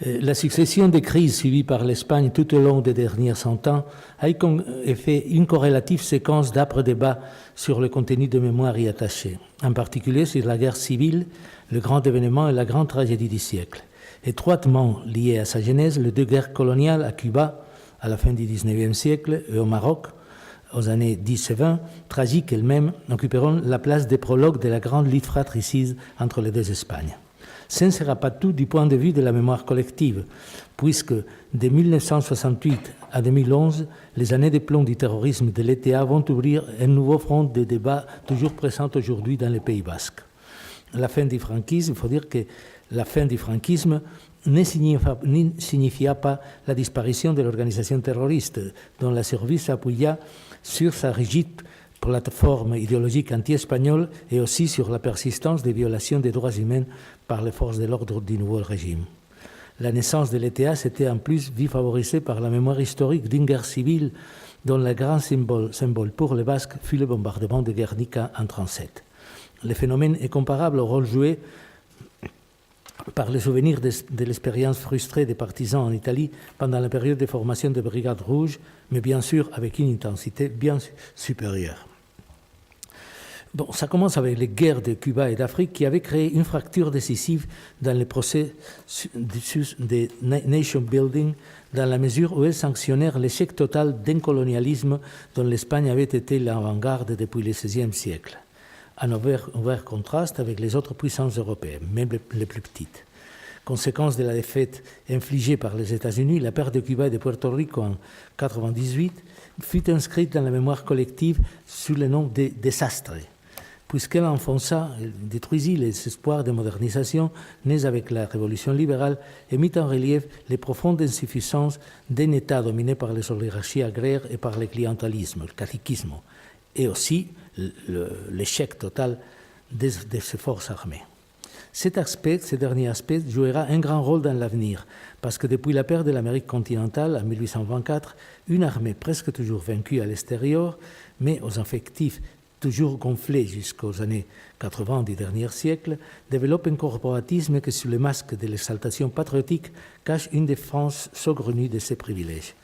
La succession des crises suivies par l'Espagne tout au long des derniers 100 ans a eu comme effet une corrélative séquence d'âpres débats sur le contenu de mémoire y attaché, en particulier sur la guerre civile, le grand événement et la grande tragédie du siècle. Étroitement liées à sa genèse, les deux guerres coloniales à Cuba, à la fin du XIXe siècle, et au Maroc, aux années 10 et 20, tragiques elles-mêmes, occuperont la place des prologues de la grande lutte fratricide entre les deux Espagnes. Ce ne sera pas tout du point de vue de la mémoire collective, puisque de 1968 à 2011, les années de plomb du terrorisme de l'ETA vont ouvrir un nouveau front de débat toujours présent aujourd'hui dans les Pays basques. La fin du franquisme, il faut dire que la fin du franquisme ne signifia pas la disparition de l'organisation terroriste, dont la survie s'appuya sur sa rigide plateforme idéologique anti-espagnole et aussi sur la persistance des violations des droits humains par les forces de l'ordre du nouveau régime. La naissance de l'ETA s'était en plus vue favorisée par la mémoire historique d'une guerre civile dont le grand symbole pour les Basques fut le bombardement de Guernica en 1937. Le phénomène est comparable au rôle joué par les souvenirs de l'expérience frustrée des partisans en Italie pendant la période de formation des Brigades Rouges, mais bien sûr avec une intensité bien supérieure. Bon, ça commence avec les guerres de Cuba et d'Afrique qui avaient créé une fracture décisive dans le processus de nation building, dans la mesure où elles sanctionnèrent l'échec total d'un colonialisme dont l'Espagne avait été l'avant-garde depuis le XVIe siècle, en ouvert contraste avec les autres puissances européennes, même les plus petites. Conséquence de la défaite infligée par les États-Unis, la perte de Cuba et de Puerto Rico en 1998 fut inscrite dans la mémoire collective sous le nom de désastre, puisqu'elle enfonça, détruisit les espoirs de modernisation nés avec la révolution libérale et mit en relief les profondes insuffisances d'un État dominé par les oligarchies agraires et par le clientélisme, le caciquisme, et aussi l'échec total de ses forces armées. Ce dernier aspect jouera un grand rôle dans l'avenir, parce que depuis la perte de l'Amérique continentale en 1824, une armée presque toujours vaincue à l'extérieur, mais aux effectifs toujours gonflés jusqu'aux années 80 du dernier siècle, développe un corporatisme qui, sous le masque de l'exaltation patriotique, cache une défense saugrenue de ses privilèges.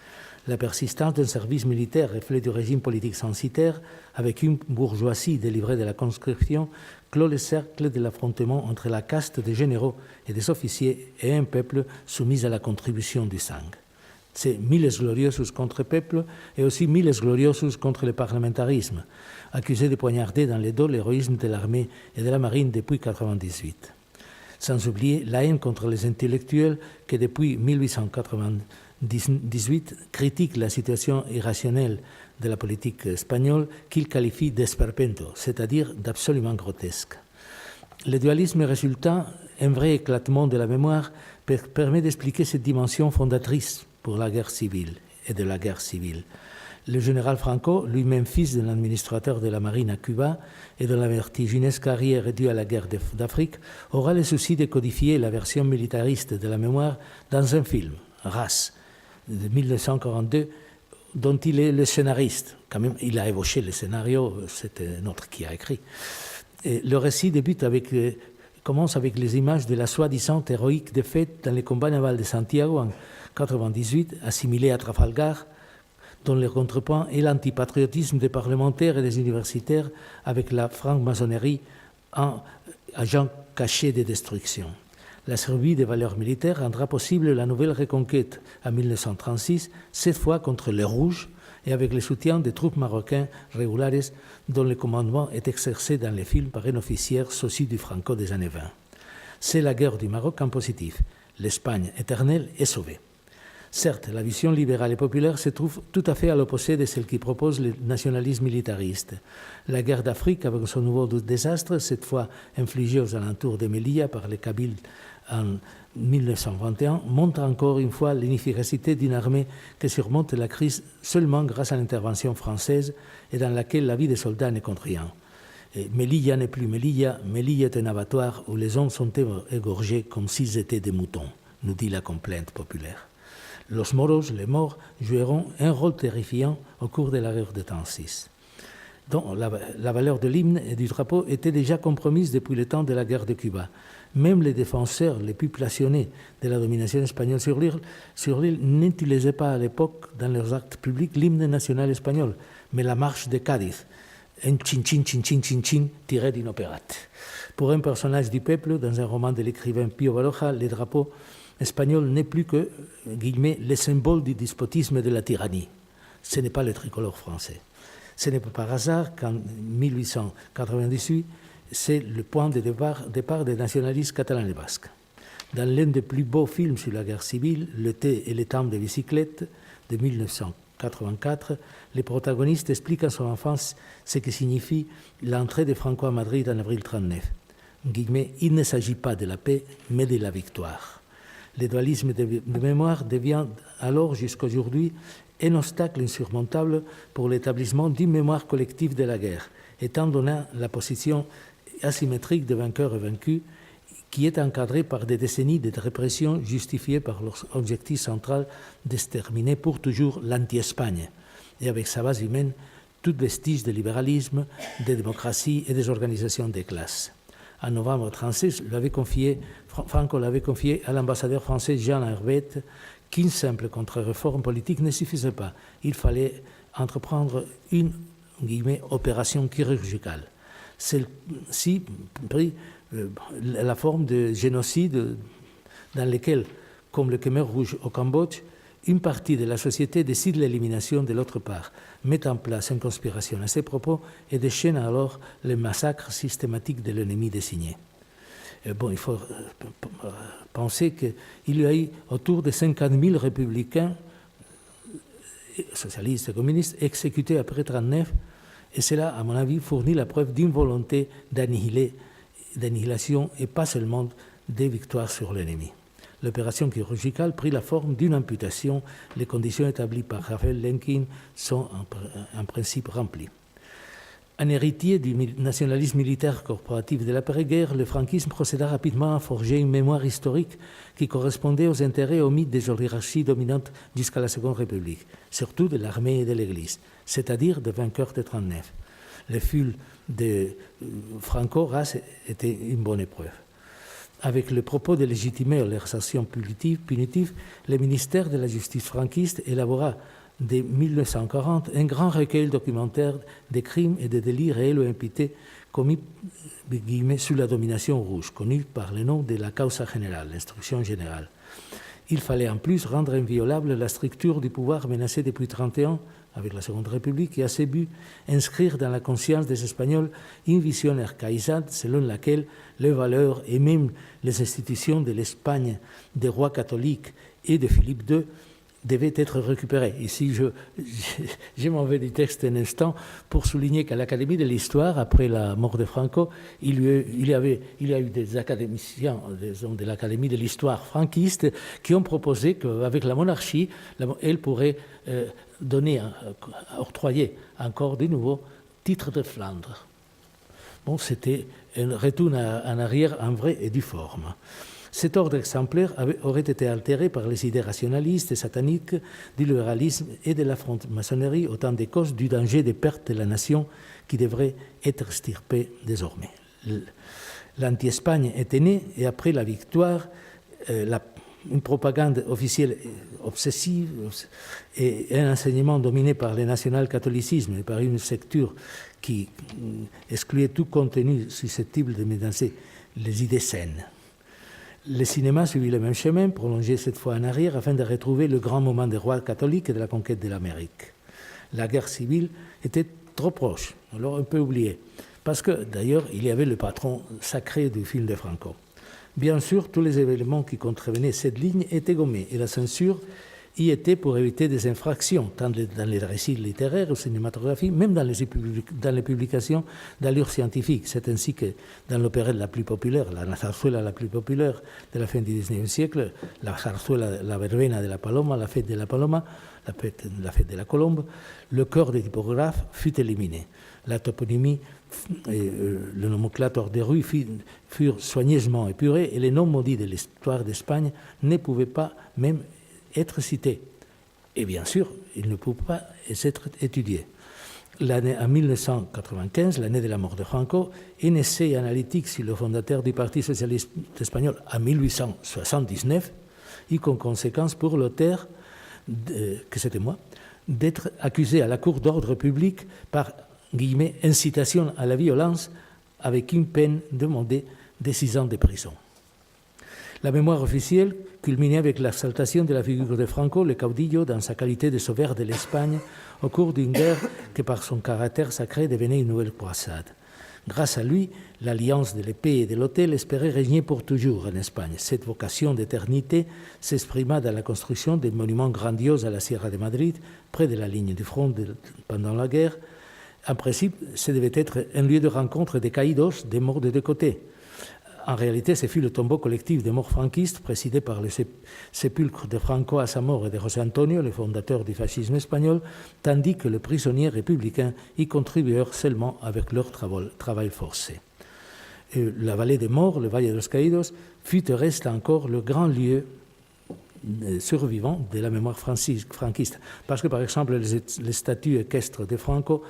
La persistance d'un service militaire, reflet du régime politique censitaire, avec une bourgeoisie délivrée de la conscription, clôt le cercle de l'affrontement entre la caste des généraux et des officiers et un peuple soumis à la contribution du sang. C'est miles gloriosus contre peuple et aussi miles gloriosus contre le parlementarisme, accusé de poignarder dans le dos l'héroïsme de l'armée et de la marine depuis 1998. Sans oublier la haine contre les intellectuels qui, depuis 1898, critiquent la situation irrationnelle de la politique espagnole qu'il qualifie d'esperpento, c'est-à-dire d'absolument grotesque. Le dualisme résultant, un vrai éclatement de la mémoire, permet d'expliquer cette dimension fondatrice pour la guerre civile et de la guerre civile. Le général Franco, lui-même fils d'un administrateur de la marine à Cuba et dont la vertigineuse carrière due à la guerre d'Afrique, aura le souci de codifier la version militariste de la mémoire dans un film, Race, de 1942, dont il est le scénariste. Quand même, il a évoqué le scénario, c'était un autre qui a écrit. Et le récit commence avec les images de la soi-disant héroïque défaite dans les combats navals de Santiago en 1998, assimilés à Trafalgar, dont le contrepoint est l'antipatriotisme des parlementaires et des universitaires avec la franc-maçonnerie en agent caché de destruction. La survie des valeurs militaires rendra possible la nouvelle reconquête en 1936, cette fois contre les Rouges et avec le soutien des troupes marocaines régulares dont le commandement est exercé dans les films par un officier sosie du Franco des années 20. C'est la guerre du Maroc en positif. L'Espagne éternelle est sauvée. Certes, la vision libérale et populaire se trouve tout à fait à l'opposé de celle qui propose le nationalisme militariste. La guerre d'Afrique, avec son nouveau désastre, cette fois infligé aux alentours de Melilla par les Kabyles en 1921, montre encore une fois l'inefficacité d'une armée qui surmonte la crise seulement grâce à l'intervention française et dans laquelle la vie des soldats n'est contre rien. Melilla n'est plus Melilla, Melilla est un abattoir où les hommes sont égorgés comme s'ils étaient des moutons, nous dit la complainte populaire. Los moros, les morts, joueront un rôle terrifiant au cours de la guerre de 1936. Donc, la valeur de l'hymne et du drapeau était déjà compromise depuis le temps de la guerre de Cuba. Même les défenseurs les plus passionnés de la domination espagnole sur l'île n'utilisaient pas à l'époque, dans leurs actes publics, l'hymne national espagnol, mais la marche de Cádiz, un chin-chin, chin-chin, chin-chin, tiré d'une opérette. Pour un personnage du peuple, dans un roman de l'écrivain Pío Baroja, le drapeau espagnol n'est plus que, guillemets, le symbole du despotisme et de la tyrannie. Ce n'est pas le tricolore français. Ce n'est pas par hasard qu'en 1898, c'est le point de départ des nationalistes catalans et basques. Dans l'un des plus beaux films sur la guerre civile, Le thé et les temps de bicyclette, de 1984, les protagonistes expliquent à son enfance ce que signifie l'entrée de Franco à Madrid en avril 1939. Guillemets, il ne s'agit pas de la paix, mais de la victoire. Le dualisme de mémoire devient alors, jusqu'à aujourd'hui, un obstacle insurmontable pour l'établissement d'une mémoire collective de la guerre, étant donné la position asymétrique des vainqueurs et vaincus, qui est encadrée par des décennies de répression justifiées par leur objectif central d'exterminer pour toujours l'anti-Espagne, et avec sa base humaine, tout vestige de libéralisme, de démocratie et des organisations des classes. En novembre 1936, Franco l'avait confié à l'ambassadeur français Jean Herbette qu'une simple contre-réforme politique ne suffisait pas. Il fallait entreprendre une opération chirurgicale. Celle-ci prit la forme de génocide dans lequel, comme le Khmer rouge au Cambodge, une partie de la société décide l'élimination de l'autre part, met en place une conspiration à ses propos et déchaîne alors le massacre systématique de l'ennemi désigné. Il faut penser qu'il y a eu autour de 50 000 républicains, socialistes et communistes, exécutés après 1939, et cela, à mon avis, fournit la preuve d'une volonté d'annihilation et pas seulement des victoires sur l'ennemi. L'opération chirurgicale prit la forme d'une amputation. Les conditions établies par Raphaël Lemkin sont en principe remplies. Un héritier du nationalisme militaire corporatif de l'après-guerre, le franquisme procéda rapidement à forger une mémoire historique qui correspondait aux intérêts et aux mythes des oligarchies dominantes jusqu'à la Seconde République, surtout de l'armée et de l'Église, c'est-à-dire des vainqueurs de 1939. Le fil de Franco Ras était une bonne épreuve. Avec le propos de légitimer leurs actions punitives, le ministère de la Justice franquiste élabora dès 1940 un grand recueil documentaire des crimes et des délits réels ou imputés commis sous la domination rouge, connu par le nom de la causa générale, l'instruction générale. Il fallait en plus rendre inviolable la structure du pouvoir menacée depuis 1931 avec la Seconde République et à ce but inscrire dans la conscience des Espagnols une vision archaïsante selon laquelle les valeurs et même les institutions de l'Espagne des rois catholiques et de Philippe II devaient être récupérées. Ici, je m'en vais du texte un instant pour souligner qu'à l'Académie de l'Histoire, après la mort de Franco, il y a eu des académiciens de l'Académie de l'Histoire franquiste qui ont proposé qu'avec la monarchie, elle pourrait octroyer encore de nouveaux titres de Flandre. Bon, c'était un retour en arrière en vrai et du forme. Cet ordre exemplaire aurait été altéré par les idées rationalistes et sataniques du libéralisme et de la franc-maçonnerie, autant des causes du danger de perte de la nation qui devrait être extirpée désormais. L'anti-Espagne était née et après la victoire, une propagande officielle obsessive et un enseignement dominé par le national-catholicisme et par une secture qui excluait tout contenu susceptible de menacer les idées saines. Le cinéma suivit le même chemin, prolongé cette fois en arrière, afin de retrouver le grand moment des rois catholiques et de la conquête de l'Amérique. La guerre civile était trop proche, alors un peu oubliée, parce que d'ailleurs il y avait le patron sacré du film de Franco. Bien sûr, tous les événements qui contrevenaient cette ligne étaient gommés et la censure y était pour éviter des infractions, tant dans les récits littéraires ou cinématographiques, même dans les publications d'allure scientifique. C'est ainsi que dans l'opérette la plus populaire, la zarzuela la plus populaire de la fin du XIXe siècle, la zarzuela La verbena de la Paloma, la fête de la Paloma, la fête de la Colombe, le corps des typographes fut éliminé. La toponymie, le nomenclateur des rues furent soigneusement épurés et les noms maudits de l'histoire d'Espagne ne pouvaient pas même être cités. Et bien sûr, ils ne pouvaient pas être étudiés. En 1995, l'année de la mort de Franco, un essai analytique sur le fondateur du Parti socialiste espagnol en 1879 eut comme conséquence pour l'auteur, que c'était moi, d'être accusé à la Cour d'ordre public par guillemets, incitation à la violence avec une peine demandée de 6 ans de prison. La mémoire officielle culminait avec l'exaltation de la figure de Franco, le caudillo, dans sa qualité de sauveur de l'Espagne au cours d'une guerre qui, par son caractère sacré, devenait une nouvelle croisade. Grâce à lui, l'alliance de l'épée et de l'autel espérait régner pour toujours en Espagne. Cette vocation d'éternité s'exprima dans la construction des monuments grandioses à la Sierra de Madrid, près de la ligne du front pendant la guerre. En principe, ce devait être un lieu de rencontre des caïdos, des morts de deux côtés. En réalité, ce fut le tombeau collectif des morts franquistes, présidé par le sépulcre de Franco à sa mort et de José Antonio, le fondateur du fascisme espagnol, tandis que les prisonniers républicains y contribuèrent seulement avec leur travail forcé. Et la vallée des morts, le Valle de los Caídos, fut et reste encore le grand lieu survivant de la mémoire franquiste. Parce que, par exemple, les statues équestres de Franco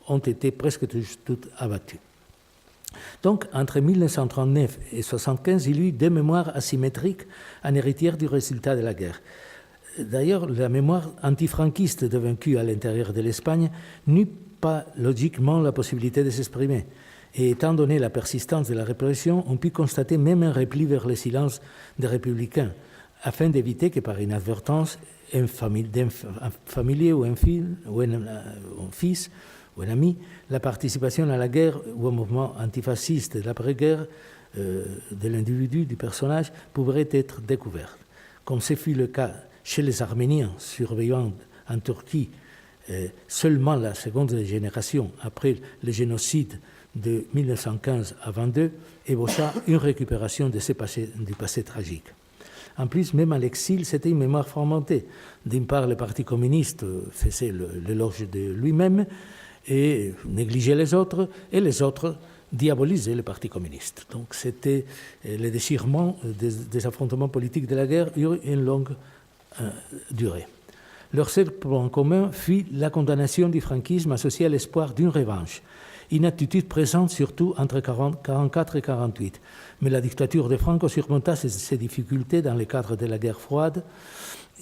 ont été presque toutes abattues. Donc, entre 1939 et 1975, il y eut deux mémoires asymétriques en héritière du résultat de la guerre. D'ailleurs, la mémoire antifranquiste de vaincus à l'intérieur de l'Espagne n'eut pas logiquement la possibilité de s'exprimer. Et étant donné la persistance de la répression, on put constater même un repli vers le silence des républicains, afin d'éviter que par inadvertance, un familier ou un fils ou un ami, la participation à la guerre ou au mouvement antifasciste de l'après-guerre de l'individu, du personnage, pourrait être découverte. Comme ce fut le cas chez les Arméniens surveillant en Turquie seulement la seconde génération après le génocide de 1915 à 1922, ébaucha une récupération de du passé tragique. En plus, même à l'exil, c'était une mémoire fragmentée. D'une part, le Parti communiste faisait l'éloge de lui-même et négligeait les autres, et les autres diabolisaient le Parti communiste. Donc c'était le déchirement des affrontements politiques de la guerre eurent une longue durée. Leur seul point commun fut la condamnation du franquisme associée à l'espoir d'une revanche, une attitude présente surtout entre 1944 et 1948. Mais la dictature de Franco surmonta ces difficultés dans le cadre de la guerre froide.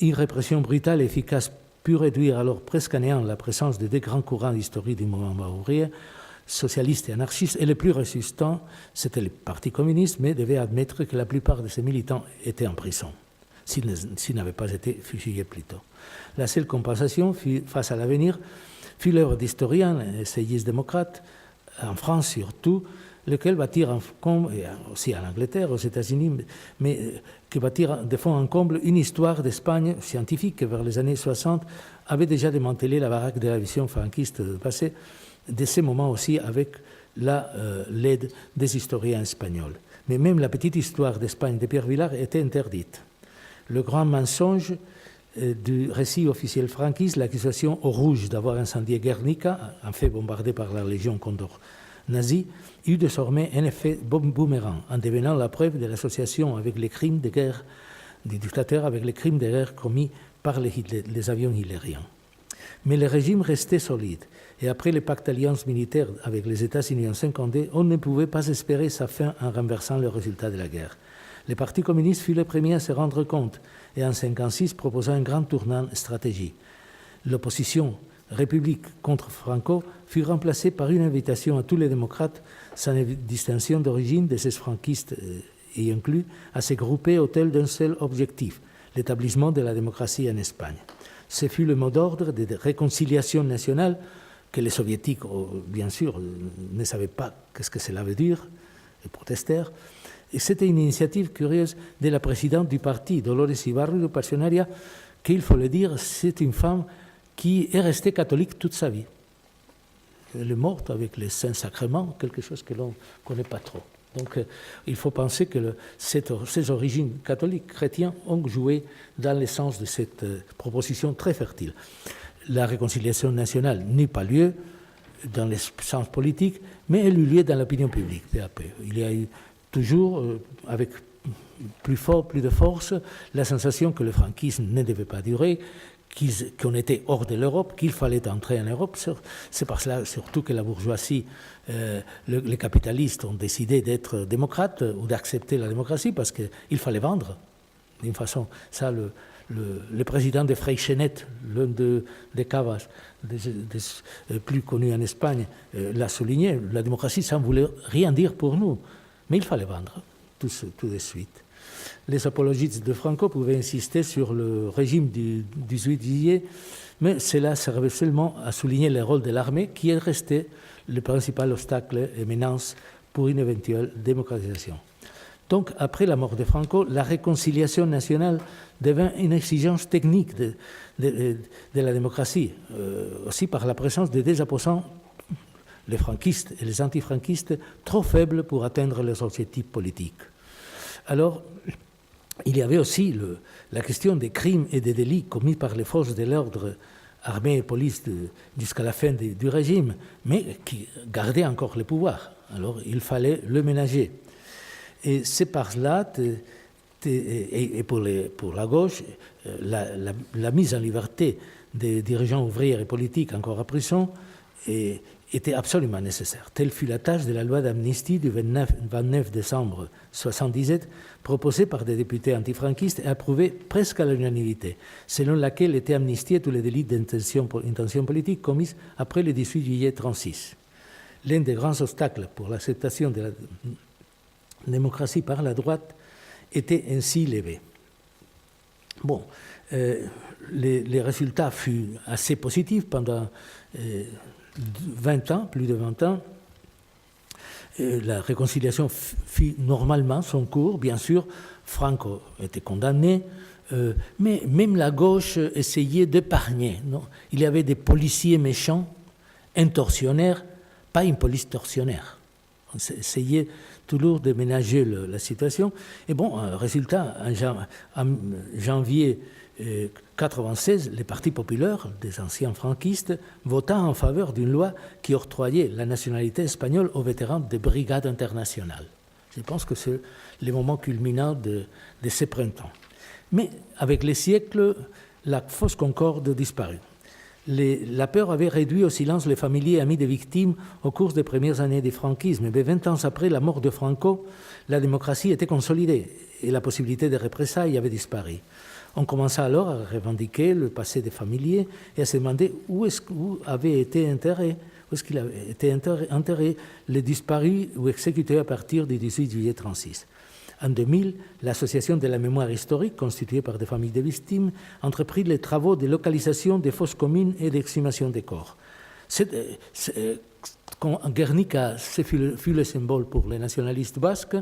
Une répression brutale et efficace put réduire alors presque à néant la présence de deux grands courants historiques du mouvement ouvrier, socialistes et anarchistes, et les plus résistants, c'était le Parti communiste, mais devait admettre que la plupart de ses militants étaient en prison, s'ils n'avaient pas été fusillés plus tôt. La seule compensation face à l'avenir fut l'œuvre d'historiens, essayistes démocrates, en France surtout, lequel bâtirent en comble, et aussi en Angleterre, aux États-Unis, mais qui bâtirent de fond en comble une histoire d'Espagne scientifique qui, vers les années 60, avait déjà démantelé la baraque de la vision franquiste passée, de ces moments aussi avec l'aide des historiens espagnols. Mais même la petite histoire d'Espagne de Pierre Vilar était interdite. Le grand mensonge du récit officiel franquiste, l'accusation au rouge d'avoir incendié Guernica, en fait bombardé par la Légion Condor nazie, eut désormais un effet boomerang, en devenant la preuve de l'association avec les crimes de guerre du dictateur avec les crimes de guerre commis par les avions hitlériens. Mais le régime restait solide, et après le pacte d'alliance militaire avec les États-Unis en 1952, on ne pouvait pas espérer sa fin en renversant le résultat de la guerre. Le Parti communiste fut le premier à se rendre compte, et en 1956 proposa un grand tournant stratégique. L'opposition République contre Franco fut remplacée par une invitation à tous les démocrates, sans distinction d'origine de ces franquistes y inclus, à se grouper autour d'un seul objectif, l'établissement de la démocratie en Espagne. Ce fut le mot d'ordre de réconciliation nationale que les soviétiques, bien sûr, ne savaient pas ce que cela veut dire, et protestèrent. Et c'était une initiative curieuse de la présidente du parti, Dolores Ibarra Passionaria, qu'il faut le dire, c'est une femme qui est restée catholique toute sa vie. Elle est morte avec les saints sacrements, quelque chose que l'on ne connaît pas trop. Donc il faut penser que ces origines catholiques, chrétiennes, ont joué dans le sens de cette proposition très fertile. La réconciliation nationale n'eut pas lieu dans le sens politique, mais elle eut lieu dans l'opinion publique, peu à peu. Il y a eu toujours, avec plus de force, la sensation que le franquisme ne devait pas durer, qu'on était hors de l'Europe, qu'il fallait entrer en Europe. C'est par cela surtout que la bourgeoisie, les capitalistes ont décidé d'être démocrates ou d'accepter la démocratie parce qu'il fallait vendre. D'une façon, ça, le président de Freixenet, l'un des Cavas, des plus connus en Espagne, l'a souligné. La démocratie, ça ne voulait rien dire pour nous, mais il fallait vendre tout de suite. Les apologistes de Franco pouvaient insister sur le régime du 18 juillet, mais cela servait seulement à souligner le rôle de l'armée qui est resté le principal obstacle et menace pour une éventuelle démocratisation. Donc, après la mort de Franco, la réconciliation nationale devint une exigence technique de la démocratie, aussi par la présence de deux opposants, les franquistes et les antifranquistes, trop faibles pour atteindre leurs objectifs politiques. Alors, il y avait aussi la question des crimes et des délits commis par les forces de l'ordre, armée et police, jusqu'à la fin du régime, mais qui gardaient encore le pouvoir. Alors, il fallait le ménager. Et c'est par là, et pour la gauche, la mise en liberté des dirigeants ouvriers et politiques encore en prison était absolument nécessaire. Telle fut la tâche de la loi d'amnistie du 29 décembre 1977, proposée par des députés antifranquistes et approuvée presque à l'unanimité, selon laquelle étaient amnistiés tous les délits d'intention politique commis après le 18 juillet 1936. L'un des grands obstacles pour l'acceptation de la démocratie par la droite était ainsi levé. Bon, les résultats furent assez positifs pendant 20 ans, plus de 20 ans. La réconciliation fit normalement son cours. Bien sûr, Franco était condamné, mais même la gauche essayait d'épargner. Il y avait des policiers méchants, intorsionnaires, pas une police torsionnaire. On essayait toujours de ménager la situation. Et bon, résultat, en janvier 1996, le Parti populaire des anciens franquistes vota en faveur d'une loi qui octroyait la nationalité espagnole aux vétérans des brigades internationales. Je pense que c'est le moment culminant de ces printemps. Mais avec les siècles, la fausse concorde disparut. La peur avait réduit au silence les familles et amis des victimes au cours des premières années du franquisme. Mais 20 ans après la mort de Franco, la démocratie était consolidée et la possibilité de représailles avait disparu. On commença alors à revendiquer le passé des familiers et à se demander où avait été enterré, où est-ce qu'il avait été enterré les disparus ou exécutés à partir du 18 juillet 1936. En 2000, l'Association de la mémoire historique, constituée par des familles de victimes, entreprit les travaux de localisation des fosses communes et d'exhumation des corps. Guernica fut le symbole pour les nationalistes basques.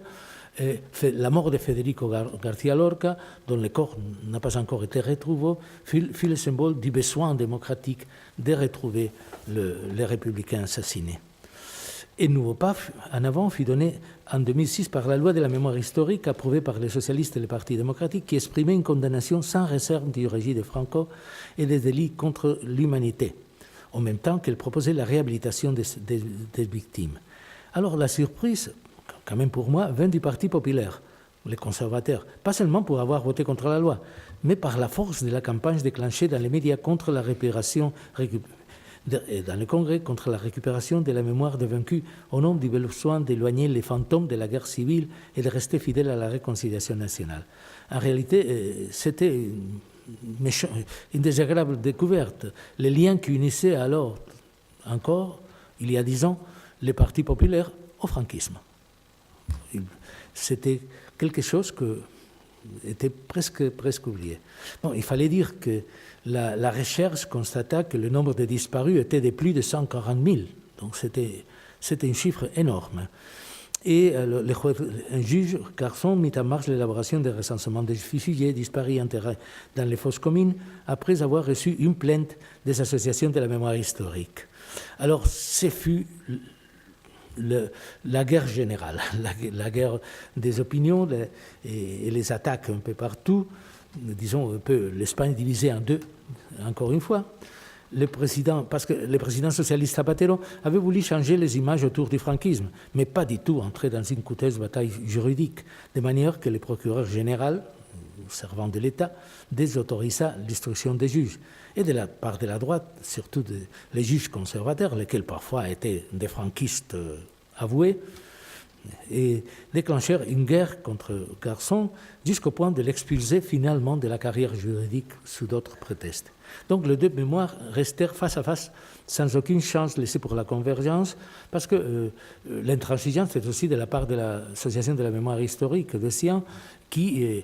La mort de Federico García Lorca, dont le corps n'a pas encore été retrouvé, fut le symbole du besoin démocratique de retrouver les républicains assassinés. Et nouveau pas en avant fut donné en 2006 par la loi de la mémoire historique approuvée par les socialistes et le Parti démocratique qui exprimait une condamnation sans réserve du régime de Franco et des délits contre l'humanité, en même temps qu'elle proposait la réhabilitation des victimes. Alors la surprise, quand même pour moi, vient du Parti populaire, les conservateurs, pas seulement pour avoir voté contre la loi, mais par la force de la campagne déclenchée dans les médias contre la dans le Congrès contre la récupération de la mémoire des vaincus au nom du besoin d'éloigner les fantômes de la guerre civile et de rester fidèle à la réconciliation nationale. En réalité, c'était une désagréable découverte. Les liens qui unissaient alors encore, il y a 10 ans, les partis populaires au franquisme. C'était quelque chose qui était presque oublié. Bon, il fallait dire que la recherche constata que le nombre de disparus était de plus de 140 000. Donc c'était un chiffre énorme. Et un juge Carson mit en marche l'élaboration des recensements des fusillés disparus enterrés dans les fosses communes après avoir reçu une plainte des associations de la mémoire historique. Alors, ce fut la guerre générale, la guerre des opinions et les attaques un peu partout. Disons un peu l'Espagne divisée en deux, encore une fois. Parce que le président socialiste Zapatero avait voulu changer les images autour du franquisme, mais pas du tout entrer dans une coûteuse bataille juridique, de manière que le procureur général, servant de l'État, désautorisa l'instruction des juges. Et de la part de la droite, surtout les juges conservateurs, lesquels parfois étaient des franquistes avoués, et déclenchèrent une guerre contre Garçon jusqu'au point de l'expulser finalement de la carrière juridique sous d'autres prétextes. Donc les deux mémoires restèrent face à face sans aucune chance laissée pour la convergence, parce que l'intransigeance est aussi de la part de l'Association de la mémoire historique de Sion, qui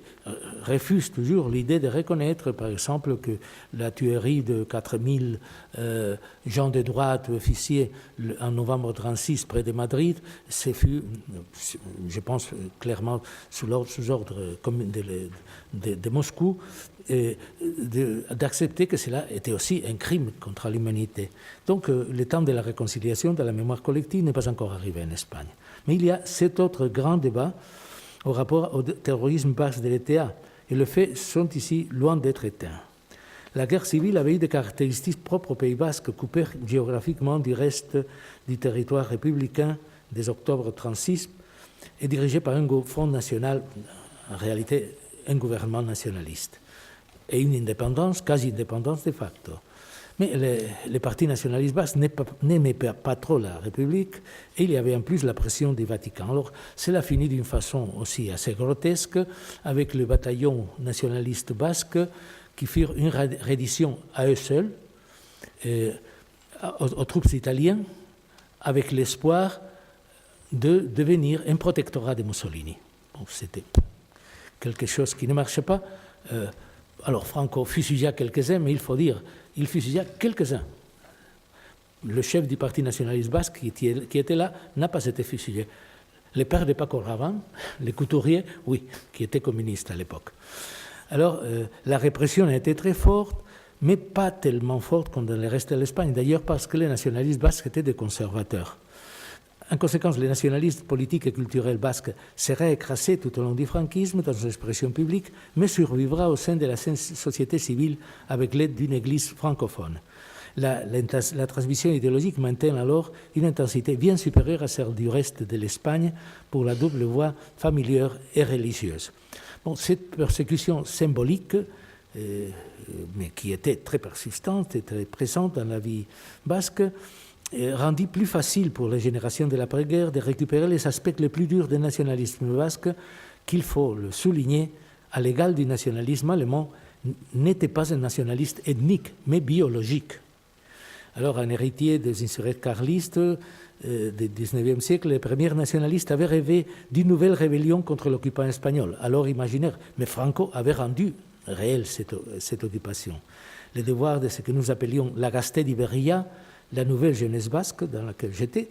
refuse toujours l'idée de reconnaître, par exemple, que la tuerie de 4000 gens de droite officiers en novembre 1936 près de Madrid, ce fut, je pense clairement, sous ordre de Moscou, d'accepter que cela était aussi un crime contre l'humanité. Donc le temps de la réconciliation, de la mémoire collective n'est pas encore arrivé en Espagne. Mais il y a cet autre grand débat au rapport au terrorisme basque de l'ETA, et les faits sont ici loin d'être éteints. La guerre civile avait eu des caractéristiques propres au Pays basque, coupé géographiquement du reste du territoire républicain des octobre 1936 et dirigé par un front national, en réalité un gouvernement nationaliste, et une indépendance, quasi-indépendance de facto. Mais les partis nationalistes basques n'aimaient pas trop la République, et il y avait en plus la pression du Vatican. Alors cela finit d'une façon aussi assez grotesque, avec le bataillon nationaliste basque qui firent une reddition à eux seuls, aux troupes italiennes, avec l'espoir de devenir un protectorat de Mussolini. Bon, c'était quelque chose qui ne marchait pas. Alors Franco fusilla quelques-uns, mais il faut dire, il fusilla quelques-uns. Le chef du Parti nationaliste basque qui était là n'a pas été fusillé. Le père de Paco Rabanne, les couturiers, oui, qui étaient communistes à l'époque. Alors la répression a été très forte, mais pas tellement forte comme dans le reste de l'Espagne, d'ailleurs parce que les nationalistes basques étaient des conservateurs. En conséquence, les nationalistes politiques et culturels basques seraient écrasés tout au long du franquisme dans l'expression publique, mais survivra au sein de la société civile avec l'aide d'une église francophone. La transmission idéologique maintient alors une intensité bien supérieure à celle du reste de l'Espagne pour la double voie familière et religieuse. Bon, cette persécution symbolique, mais qui était très persistante et très présente dans la vie basque, rendit plus facile pour les générations de l'après-guerre de récupérer les aspects les plus durs du nationalisme basque, qu'il faut le souligner, à l'égal du nationalisme allemand, n'était pas un nationaliste ethnique, mais biologique. Alors, un héritier des insurrects carlistes du XIXe siècle, les premiers nationalistes avaient rêvé d'une nouvelle rébellion contre l'occupant espagnol, alors imaginaire, mais Franco avait rendu réelle cette occupation. Le devoir de ce que nous appelions la Gaste d'Iberia, la nouvelle jeunesse basque dans laquelle j'étais,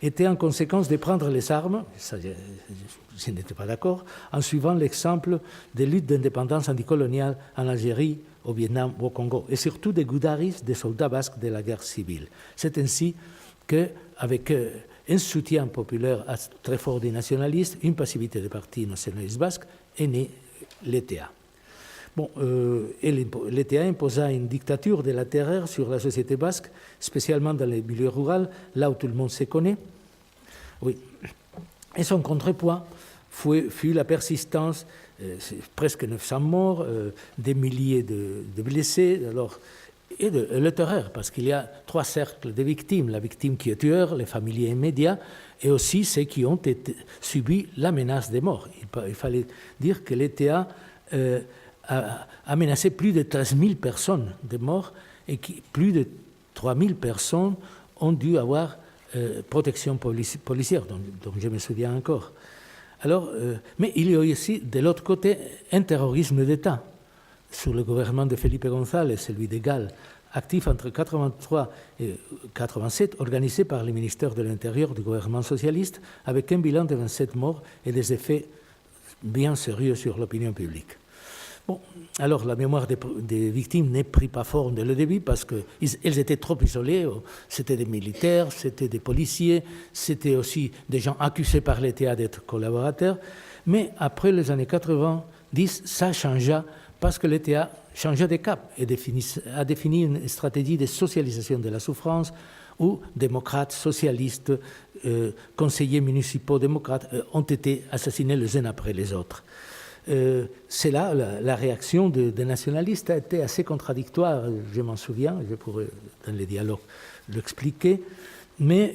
était en conséquence de prendre les armes, ça, je n'étais pas d'accord, en suivant l'exemple des luttes d'indépendance anticoloniale en Algérie, au Vietnam ou au Congo, et surtout des goudaris, des soldats basques de la guerre civile. C'est ainsi qu'avec un soutien populaire très fort des nationalistes, une passivité des partis nationalistes basques, est né l'ETA. Bon, l'ETA imposa une dictature de la terreur sur la société basque, spécialement dans les milieux ruraux, là où tout le monde se connaît. Oui. Et son contrepoids fut la persistance, presque 900 morts, des milliers de blessés, et le terreur, parce qu'il y a 3 cercles de victimes, la victime qui est tueur, les familiers immédiats, et aussi ceux qui ont subi la menace de mort. Il fallait dire que l'ETA a menacé plus de 13 000 personnes de mort et plus de 3 000 personnes ont dû avoir protection policière, dont je me souviens encore. Alors, mais il y a aussi, de l'autre côté, un terrorisme d'État sous le gouvernement de Felipe González, celui de Gall, actif entre 1983 et 1987, organisé par le ministère de l'Intérieur du gouvernement socialiste, avec un bilan de 27 morts et des effets bien sérieux sur l'opinion publique. Bon, alors la mémoire des victimes n'est pris pas fort dès le début parce qu'elles étaient trop isolées. C'était des militaires, c'était des policiers, c'était aussi des gens accusés par l'ETA d'être collaborateurs. Mais après les années 90, ça changea parce que l'ETA changea de cap et a défini une stratégie de socialisation de la souffrance où démocrates, socialistes, conseillers municipaux démocrates ont été assassinés les uns après les autres. c'est là la réaction des nationalistes a été assez contradictoire, je m'en souviens, je pourrais dans les dialogues l'expliquer, mais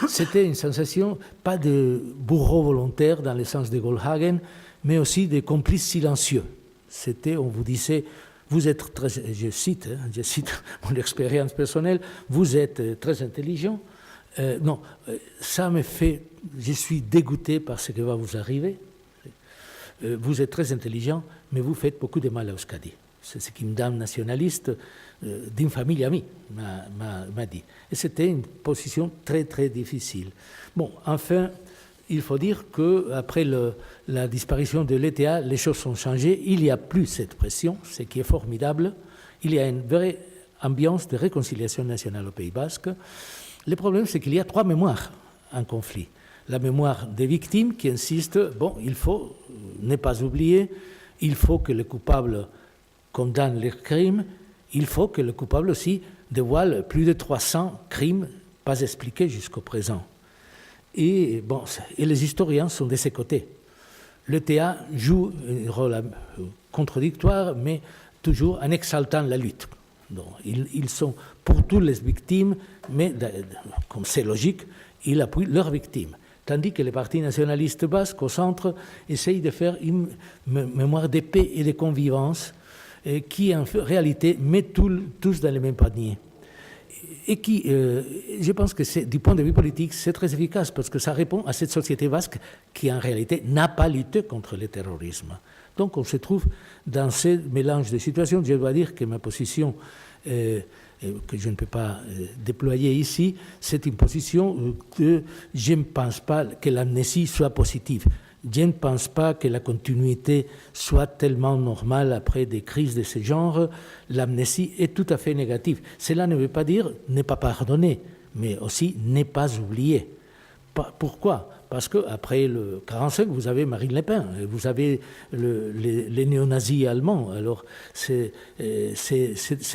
c'était une sensation, pas de bourreau volontaire dans le sens de Goldhagen, mais aussi de complices silencieux. C'était, on vous disait, vous êtes très, je cite mon expérience personnelle, vous êtes très intelligent. Non, ça me fait, je suis dégoûté par ce qui va vous arriver. Vous êtes très intelligent, mais vous faites beaucoup de mal à Euskadi. C'est ce qu'une dame nationaliste d'une famille amie m'a dit. Et c'était une position très, très difficile. Bon, enfin, il faut dire qu'après la disparition de l'ETA, les choses ont changé. Il n'y a plus cette pression, ce qui est formidable. Il y a une vraie ambiance de réconciliation nationale au Pays Basque. Le problème, c'est qu'il y a 3 mémoires en conflit. La mémoire des victimes qui insiste, bon, il faut ne pas oublier, il faut que les coupables condamnent leurs crimes, il faut que les coupables aussi dévoilent plus de 300 crimes pas expliqués jusqu'au présent. Et, bon, et les historiens sont de ces côtés. L'ETA joue un rôle contradictoire, mais toujours en exaltant la lutte. Donc, ils sont pour toutes les victimes, mais comme c'est logique, ils appuient leurs victimes. Tandis que les partis nationalistes basques, au centre, essayent de faire une mémoire de paix et de convivence qui, en réalité, met tous dans le même panier. Et qui, je pense que du point de vue politique, c'est très efficace parce que ça répond à cette société basque qui, en réalité, n'a pas lutté contre le terrorisme. Donc, on se trouve dans ce mélange de situations. Je dois dire que ma position, que je ne peux pas déployer ici, c'est une position que je ne pense pas que l'amnésie soit positive. Je ne pense pas que la continuité soit tellement normale après des crises de ce genre. L'amnésie est tout à fait négative. Cela ne veut pas dire ne pas pardonner, mais aussi ne pas oublier. Pourquoi ? Parce qu'après le 1945, vous avez Marine Le Pen, vous avez les néo-nazis allemands. Alors, ce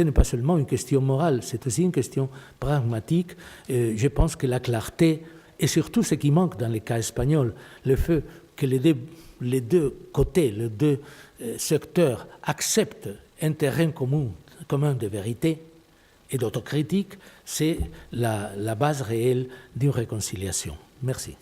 n'est pas seulement une question morale, c'est aussi une question pragmatique. Je pense que la clarté, et surtout ce qui manque dans les cas espagnols, le fait que les deux côtés, les deux secteurs acceptent un terrain commun de vérité et d'autocritique, c'est la base réelle d'une réconciliation. Merci.